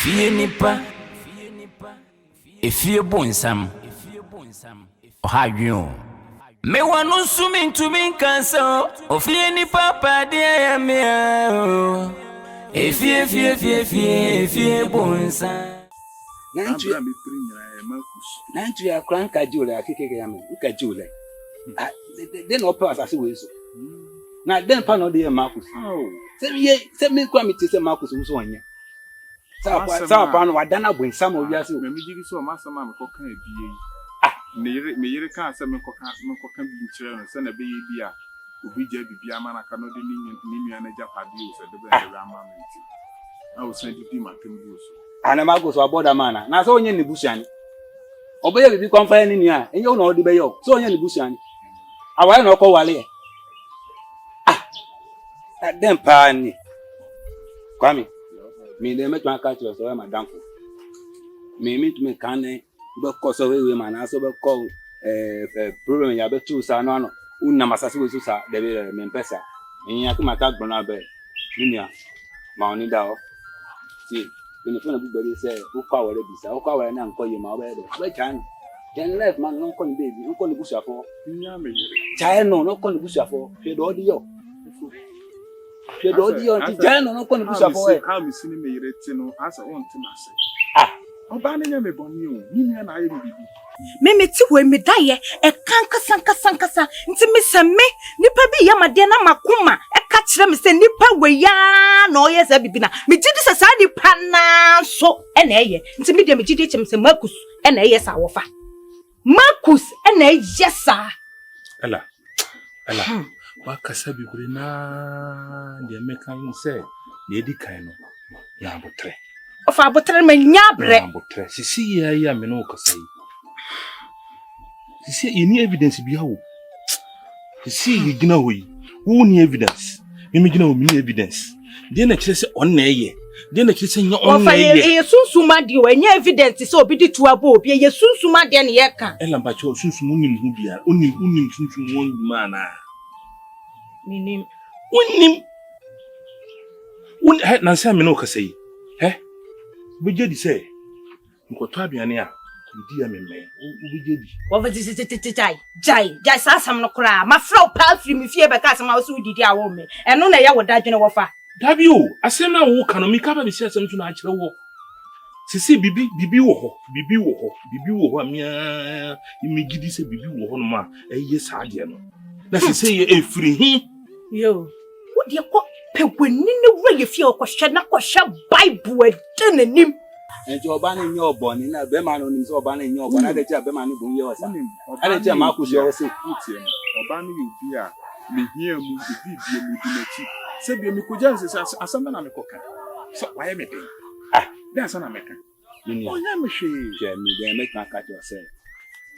Efie nipa Efie Bonsam Ohadwo me wanu sumi ntumi kansa Ofie nipa pade ya me Efie Bonsam Nantu ya miprinya Marcus. Nantu ya kranka jule akike ya me. Uka jule. Den opa asase we so. Na den pa no de Marcus. Oh. Se me kwa miti se Marcus so onye. Sa pa no wadana Bonsam owiase o. Me jigi so masama me koka ebie. Me yire kan se me koka bi nchire no se na be ye bia. Obi ja bibia ma na ka no de ni nua na japade o se de be na ama me nti. Na o se di matembu so. Ana Marcus wa border man na so onye ni busuani. Oboye bibi konfa ni nua. Enye no de be yo. So onye ni busuani. Awale na okọ wale. Den pa ni. Kwami. Me de me twan catch so madam ko. Me to me kan be ko so we man na so be ko problem ya be tu sa no no. Unna masase we su sa de be me pesa. Eyin akimata gbona be. Ninia. Ma oni da o. Si the phone everybody say, who power the bisa, who power and call you my bed. Wait, Chan. Then left man, no call baby, no call the bush for. China, no call the bush for. She audio. She audio, China, no call the bush for. I'm seeing me retino as I want to say. Obananya me bonio, Nina and I will be. Me ti we me daye e kankasa nti me se me nipa bi ya made na makoma e ka kire me se nipa we ya na oye za bibina me gidi se sa nipa na so e na eye nti me de me gidi chim se Marcus e na eye sa wofa Marcus e na eye sa ala wa kasa bibiri na de me kan se de di kan no ya abotre ofa abotre me nyabre abotre sisi ya me no kasa yi see any evidence be how see you gina hoyi who ni evidence me gina me evidence dey na kire say on na eye dey na kire say nya on na eye ye sunsuma de o nya evidence say obi di to abo obi ye sunsuma de na ye ka ela ba cho sunsum unim hu bia unim sunsum won ma na minim he na say me no ka say he be je di say nkoto aduane a di ya me ubijedi over jai sasam no kra ma fra pa free me fie be ka asam awu didi awo me eno na ya wodadwene wofa dabi o asem na wo ka no mi ka ba be si asem tu na akire wo sisi bibi wo ho amia imigidi se bibi wo ho no ma eye saade no na sisi ye efiri hi yo wo de ko pegwani ne wura ye fie okwohwe na kohwe bible adenanim Enti oba na nyo oboni na be ma no ni so oba na nyo oboni na de be ma ni bo ye osa ana je ma akuzi o se kutie no oba na yu bi a me hia mu bi mu di nachi se bi mi ko janse asama na me koka so why me dey dey asana me ka ni onya me hwe je mi de me kan ka jo se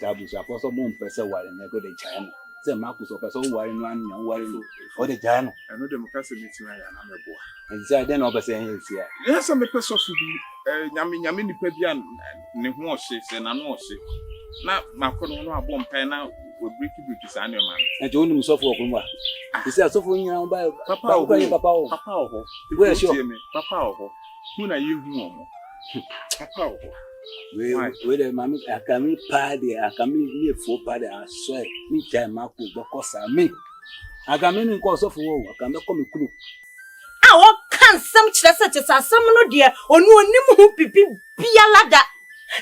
tabu sa for so mo mpese ware na go de China se ma akuzi o pese ware no anya ware no o de China eno de mo ka se meeting ya na me boa nti den o pese hen sia yes me pese so bi nyame nipa bia ne ho ohye se na no ohye na makono no abom pen na we break sa ne ma nti oni musofo okunwa isi asofo nyina ba papa o we sure papa o hu na ye hu omo papa o we de mami akami ye fo pade aso mi jai maku bokosa mi akami ni ko sofo wo akami ko mi kuru awo kan sam kire se asam no de onu onim hu pipi bialada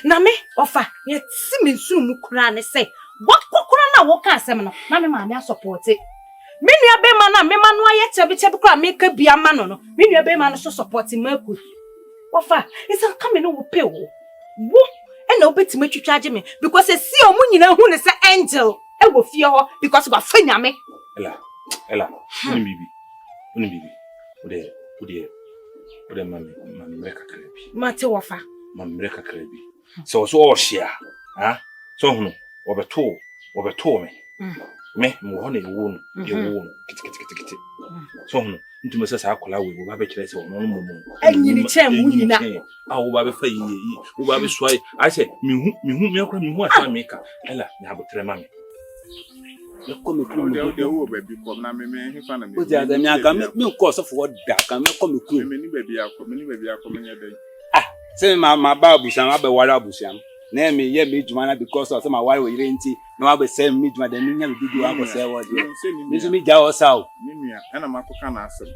na me ofa ye ti me nsu mu kura ne se wakokura na wo kan asam no na me ma me support me nua be ma na me ma no aye chebe kura me ka bia ma no me nua be ma no so support Marcus ofa isan come no wo pe wo e na obeti ma twitwaje me because see omu nyina hu ne se angel e wo fie ho because wa fa nyame ela uni bibi Ode mamreka krebi. Mate wafa. Mamreka krebi. So ohia. Ha? So hunu. Obeto me. Me mo ho na ewo no. Kiti. So hunu. Ntuma sesa akola we ba be kire se ono no mo. Anyini che mu nyina. Ah wo ba be fa yi. Wo ba be swai. I say me akora me hu asa meka. Ela nya abotre mami. Come through the old baby come na me hefa na me. O ja da mi aka me ko so for da aka me come through. Me ni baby akọ, me ni baby akọ me nya dey. Say my babu sham abe wara busham. Na me ye me dwuma na because of say my wara we renti na abe say me dwuma de nya me bidu akọ say what dey. Me so me ja Osaa o. Me nua ana makoka na asem.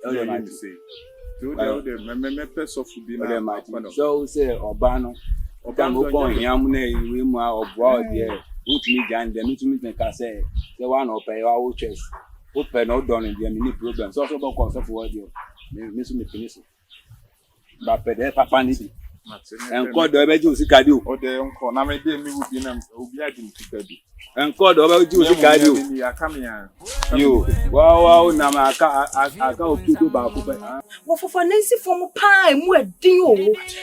Ole ma say. Do the me person bi na. So say oba no. Oba mo ko hiam na we mu a obo dey. Utimi jan dem utimi think say one of pay wa wo chess. Wo pay no don dey me problem. So so about so for dey. Me so me finish. Ba pe de papa ni bi. Enko do be ji osika di o. O de enko na me dey me wo bi na obi adi mtika bi. Enko do be ji osika di o. Yo, wow na ma aka otudo ba ko pe. Wo fofo nansi fom pa emu adin o.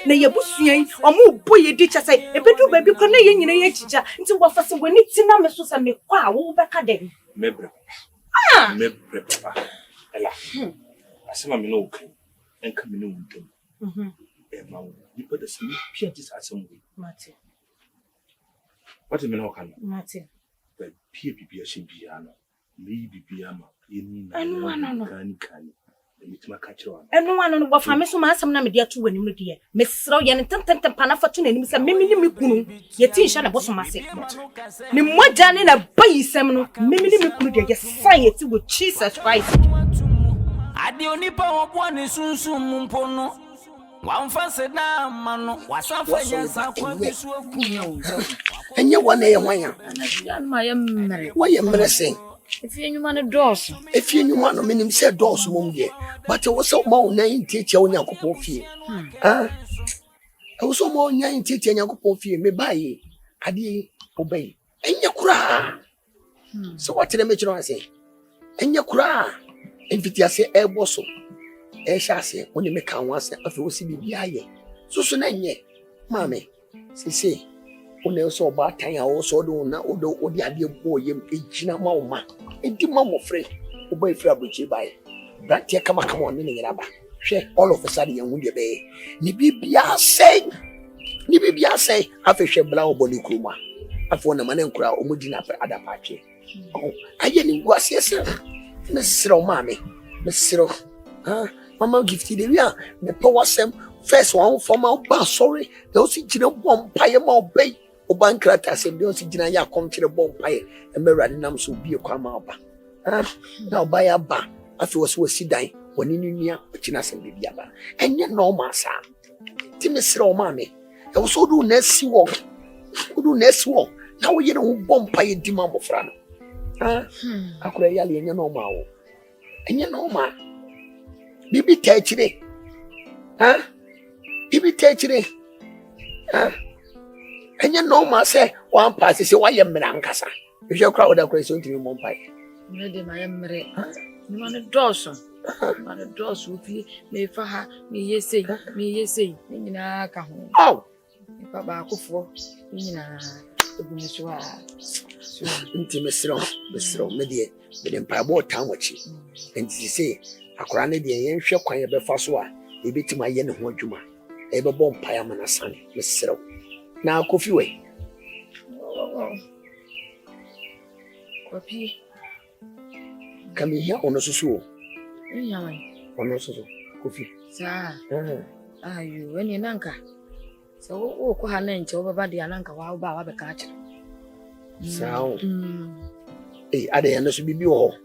Na ye busuan omo boye di cha say ebedu ba bi ko na ye nyina ye chicha. Nti wo fa se wani ti na me so se me kwa wo be ka dem. Mebre. Mebre papa. Ela. Asema me no okay. Enka me no wudum. Ma you put the same piantis at some way. Martin. What do you know? Martin. But P. should be ano. Me be ama. And one can. It's my catcher. And no one on what famous man some name dear to when you dear. Miss Royan and Tantan Panafatun and Miss Mimini Mukunu, yet in Shana Bosom myself. Ni more done in a bay seminal, Mimini Mukunu, your society with Jesus Christ. I the only power of one is soon mumpono. One fancy na mano, was a and you one a wire. My Mary. Why am I saying? If you knew one doors, If you knew one of them said doors, mum, but I was so more nine teacher on your cup of fee. I was so more nine teacher on your cup of fee, me buy, I did obey. And you cry. So what did I make you say? And you cry. If it is a bosso. Shall say, when you make once of you see me aye. So soon, mammy, say, when they saw bad time, I also don't know, although the idea boy, a Gina Mama, a dear mamma free, obey Fabrici by. That here come on, in the rubber. Share all of a sudden, young Woody Bay. Nibia say, after she blow body kruma. I found a man and crowd, Mudina for other party. Oh, I didn't was yes, sir. Miss Cyril, mammy, Miss Cyril, Mama gifted the the power sem first one for my boss. Sorry, those original bomb pie more bay or bankrat as if those original come to the bomb pie and me running them so be a crama. Now buy a bar. I feel so sit down when in near Chinas and baby. And yet no massa. Timmy Cyril, mammy. I was so do next walk. Who do next walk? Now you know bomb pie demand of Fran. I could yell in your normal. And you know, ma. Bibi techire. Bibi techire. And you know, ma say one pass is why you menankasa. If you crowd a question to you, Mompai. Ready, my Mary. You want a Dawson. Man, a Dawson with you, may for her, me ye say, in a cajon. Oh, Papa, for in a intimacy, Mr. Media, but in Pabo town watching. And she say, I craned the young shop quiet before so a bit to my yen Hojuma. Ever bomb Piamana son, Mr. Now, coffee way. Copy. Come here on a so. On also coffee. Sir, are you any nanka? So, oh, Kohanen, over by the Ananka, while Baba catch. Sound. Eh, I didn't be all.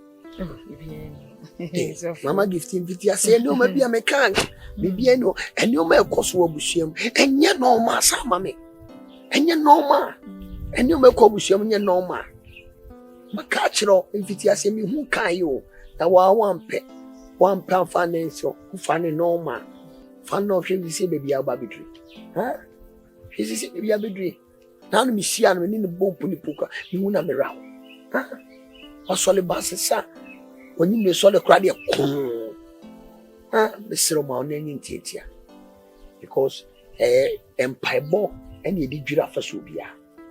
Mama gifting Vitia say no, maybe I can't. Maybe I know, and you may cause Wobusium, and yet no massa, mammy. And you know, ma, and you may call Busium, and you know, ma. Macatro, if Vitia say me, who can you? Now, one pet, £1 financial, who find no ma. Fan of him, say, baby, our baby tree. Huh? He says, baby, a baby. Now, me see, I'm in the boat, Pulipuka, you won't have me round. Huh? What's all about, sir? When you saw the crowd, Mr. Mountain Titia. Because Empire Bo and you did giraffe subia.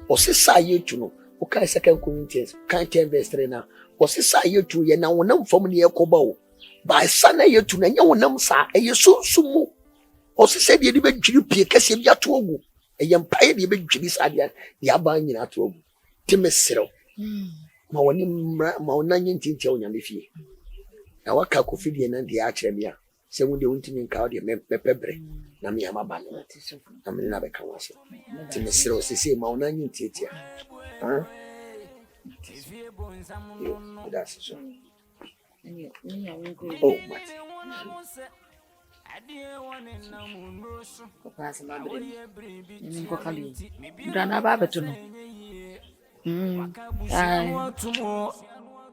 Or say, you to know, okay, 2 Corinthians, can't invest now. Or say, you to ye now, no from near Cobo. By Sunday, you to know, no, sir, and you so sumo. Or say, you didn't GP, Cassim Yatuogu, a young pie, you big Jimmy's idea, the Abang in Atuogu. Timmy Maunan Tintia on Efie. Now, what coffee and the archer, se wo de untimi nka wo de mepebre na me amaba no na me na be ka wo se ti me sere o sese ma ona nyi tietia that's so oh my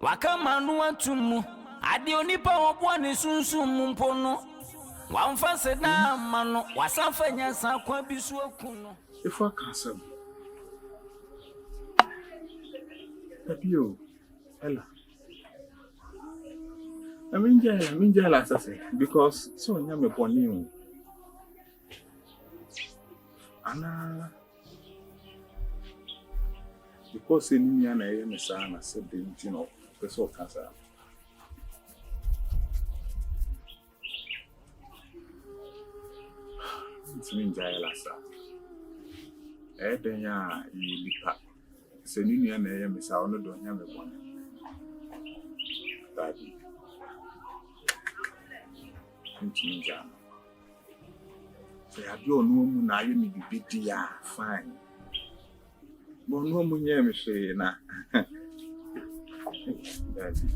Wakamanu atumu adi onipa obwane sunsun mumpono wamfase na mano wasafanya sakwa bisu akuno If I can say, Papio, Ella. I mean, jail, as I say, because so I'm a pony. Anna, because in me and I am a son, I said, you know, the soul cancer. It's me, jail, as I then, ya, you lipa. Send you and I am a sound, don't have a one. Daddy. Jam. Say, I don't know, now you need to be dear, fine. But no more, me say, na. Daddy.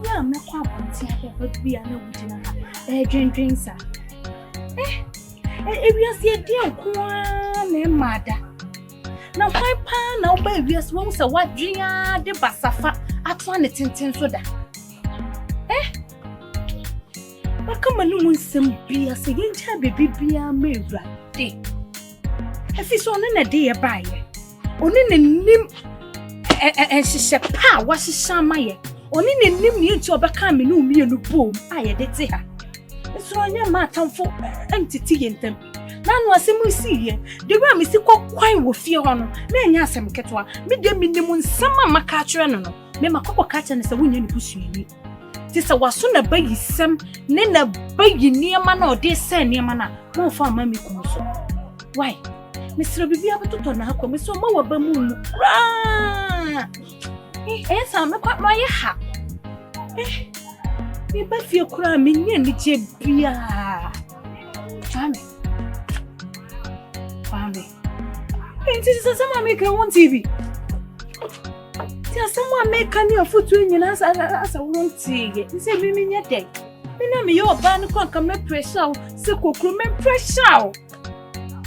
Yeah, I'm not quite wanting but we are no drinking, sir. If you see a dear one, mother. Now, my pan, now, baby, as once a what drink the basafa at 1 soda. But come along, some beer, saying, baby, beer, me right day. If it's on a day by only the name. And she said, Pa, what's his shamay? Only the name you to overcome me, no me and boom. I did say her. It's on your matter for entity in them. None was a museum. The ram is quite with your honor. Then, yes, I'm catwa. Medium minimum summer macatron. Mema cocoa catcher is a winning push me. This was soon a baby some, then a baby near man or dear son near mana. No for mammy comes. Why? Mr. Bibi able to turn up with so more bamoon. Yes, I'm not my hat. You bet feel cramming in the jibia. Family. It is someone make her on TV. Tell someone make your foot in your ass as I won't see it. Say, me in your day. You know me, your band can't come and press out, so cook press out.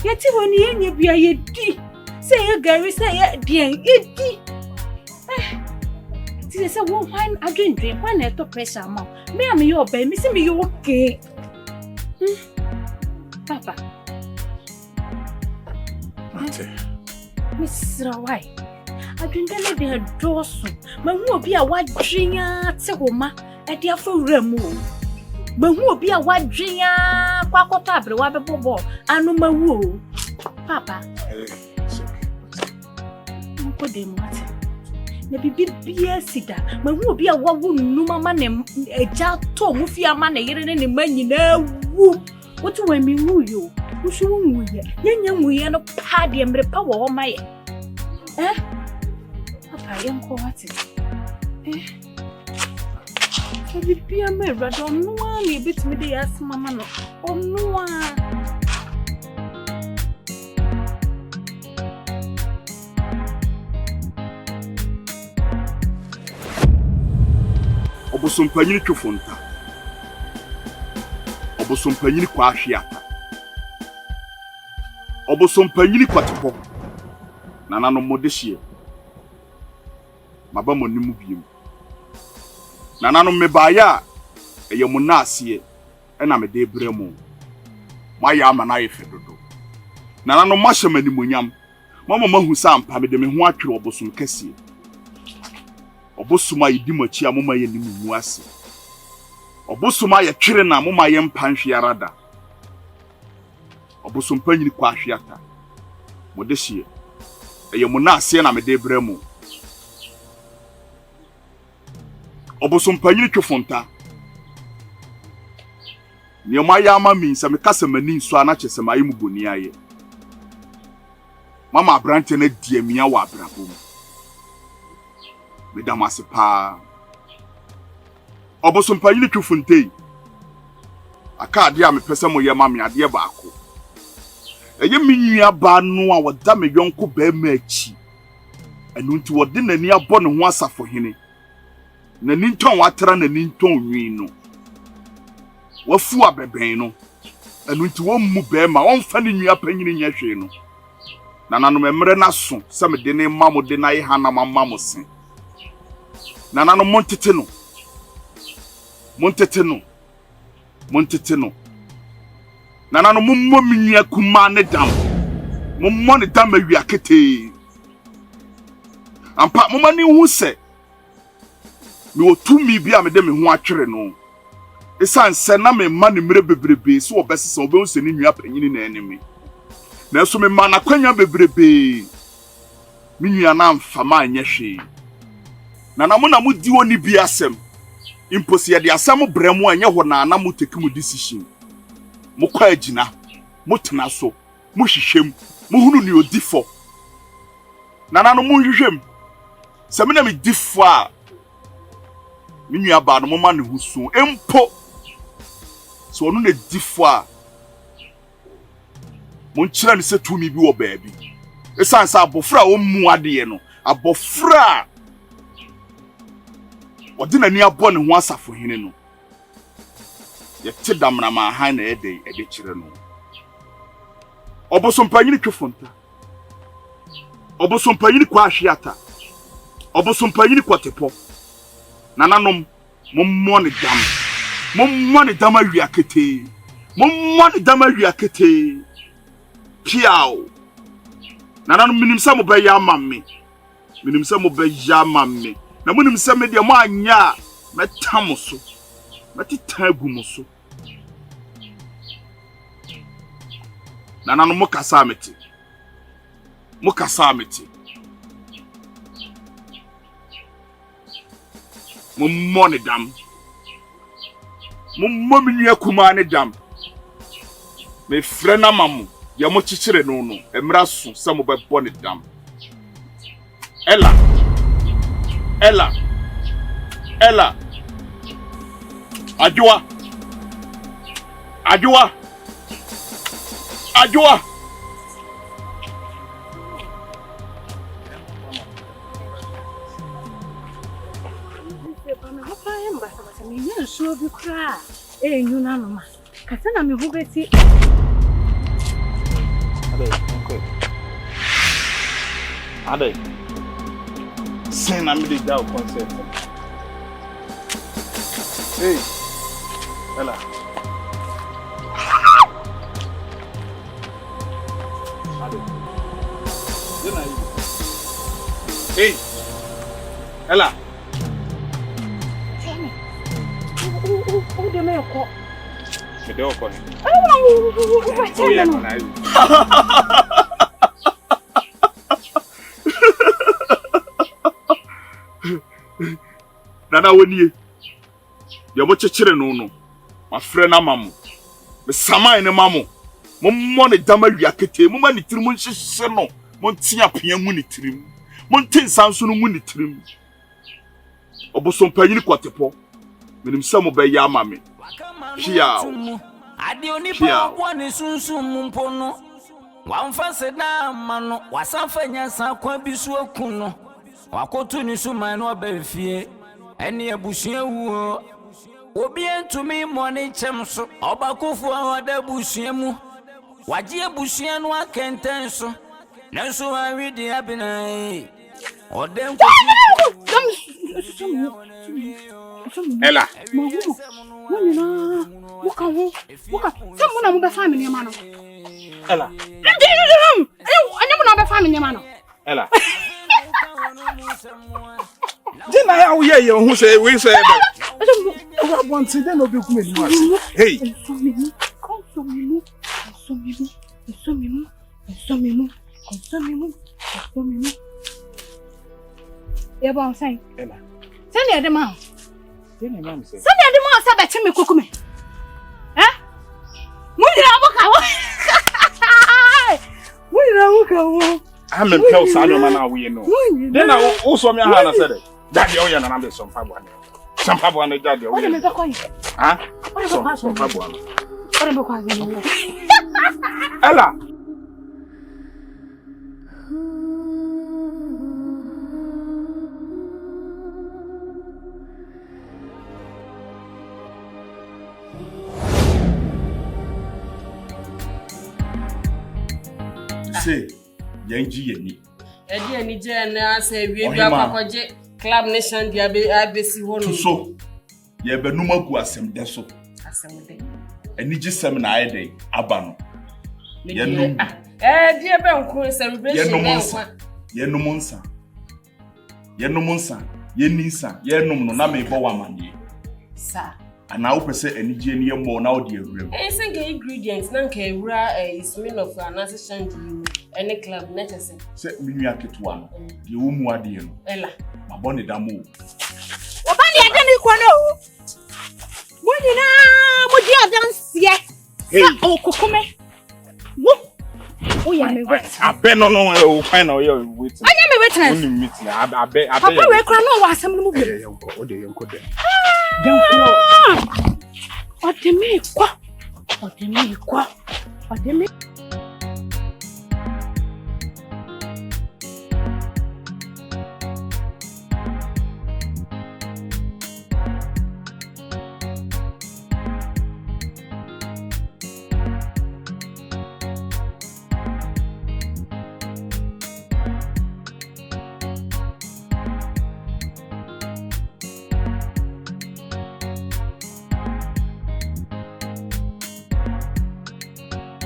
Yet when you be a D. Say a Gary, say a dear, it. This is a one fine again dream, one at the pressure, mom. May I be your baby, missing me, you okay? Papa. Miss Rawai. I drink a lady a dorsum. My will be a white drinker, Segoma, at the full remove. But who will be a white drinker, Quaco Tabra, Wababo, and no my woo. Papa. Put them what? Maybe be sida. But who will be a woman, no man, a jar to move your man, and man, you know. What do I mean, woo you? Who should we? Young, we are not party and power on my. Papa, young quality. Be a mirror, don't know me, bit me the ass, mamma. Oh, no. Obosompanyini twofonta. Obosompanyini kwa ahweata. Obosompanyini kwatepo. Nanano modehie. Maba monimu biem. Nanano mebaya eyemu naase na me de bremu. Maya ama na yefe dodo. Nanano mahyemani monyam. Mama mahu sampa me de me ho atwere obosom kase. Obosuma yidi machi amoma ye ni mu ase. Obosuma ye twere na amoma ye mpanhwe arada. Obosompanyini kwa ahweata. Modehie eyemu naase na me de bremu. Obosompanyini twofonta. Ni oma ya ama mi se me kasa mani nso ana che se mai mu boni aye. Mama abrante na die mia wa abrabom. Me damase pa. Obosom pa yini twofuntei. Aka ade a me pese mo ye ma me ade baako. Eye minua ba no a woda me yonko ba ma achi. Enu nti wode nani abɔ ne ho asafo hene. Nani nton watra nani nton nwi no. Wafu abeben no. Enu nti wo mu ba ma wonfa ne nua panyini nya hwe no. Nananom emre na so se me de ne mamo de na ye hana mamamo sen. Nananom montete no. Montete no. Nananom mummo minua kuma ne dam. Mummo ne dam awia kete. Ampa mumma ni hu se. Me otumi bi a me de me ho atwere no. Esan se na me ma ne mre bebrebe so obesese obehu se ni nua panyini na enemi. Na so me ma na kwanya bebrebe. Me nua na mfama anya hwe. Nananom na mudi oni bi asem. Impossible de asem bremu anya ho na mu take mu decision. Mo kwa agina, mo tena so, mo hwehwem, mo hunu ni odifo. Nananom mo hwehwem. Se me na me difo a me nua ba no mo ma ne husu empo. So onu na difo a mo nkyira ne se tumi bi wo baabi. Esan sa abofra o mu ade no, abofra odina ni abɔ ne ho asafo hene no. Ye te damna ma ha na ede kire no. Obosom panyini twofonta. Obosom panyini kwa ahweata. Obosom panyini kwa tepo. Nananom mommo ne dam. Mommo ne dam awia kete. Mommo ne dam awia kete. Piao. Nananom minim sa mo be ya mamme. Minim sa mo be ya mamme. Na munim se me de mo anya metam so. Metitan gu mo so. Nananom mokasa amete. Mommo ne dam. Mommo minua kuma ne dam. Me frɛ na mamu. Ya mo chichire no no. Emra so se mo be bɔ ne dam. Ella. Ajua. Ade. Send me the down concept. Hey. Ella. Ade. Hey. Ella. de me ko. Me de ko ni. Oh yeah, Nana woni ye mo chechire no ma frɛ na mamu me saman ne mamu mo ne dama wia kete mo ma ne tirim nhyehyɛ no mo ntia pia mu ne tirim mo ntin sanso no mu ne tirim obosom panyini kwatepɔ menim sɛ mo bɛ ya ama me hia ade onipa wo ne sunsun mumpo no wamfase na mano wasafa nyasa kwa bisu akun no wakotu ni suman no ba fie ene abusua wuo obi entumi moni chemso obakofo awada busua mu waje abusua no akenten so nanso awidi abinai odem ko Ella Woka some na mo be family ma no Ella anya mo na be family ma no Ella Dina ya wo ye hu say we say Oba bonti den obi ku me ni wa hey Consomez-nous. Ya bon say Ella Send ya de ma Dina mam say Send ya de ma sa be chime kokume I'm in Pel Sano man, we know. Then I also me Hannah said it. Daddy, oh, yeah, and I'm some Pabuan. Some Pabuan, the daddy, oh, yeah. Huh? Some Pabuan. Ella. Say, Yanji Yeni. Any Jana say we are Club Nation, the ABC one. So, ye be no more asem deso. And you just seminar a day, Abano. Dear Ben, celebration. Ye no monsa. Ye no monsa. Ye nisa. Ye no na me bo wamani. Sir. And now per se any genie more now, dear room. I think ingredients, Nanka, is mean of an assistant any club necessary. Set me at one. You womb are dear. Ella, my bonnet damu. Obani adani kwano. Woni na modi adanse ye. Sa okukume. Wo. O ya me wet. I bet no kind of your witness. Anya me witness. Only meeting. I bet. Papa we kra no wa asem no mu bi. O de yanko de. Odemi kwa.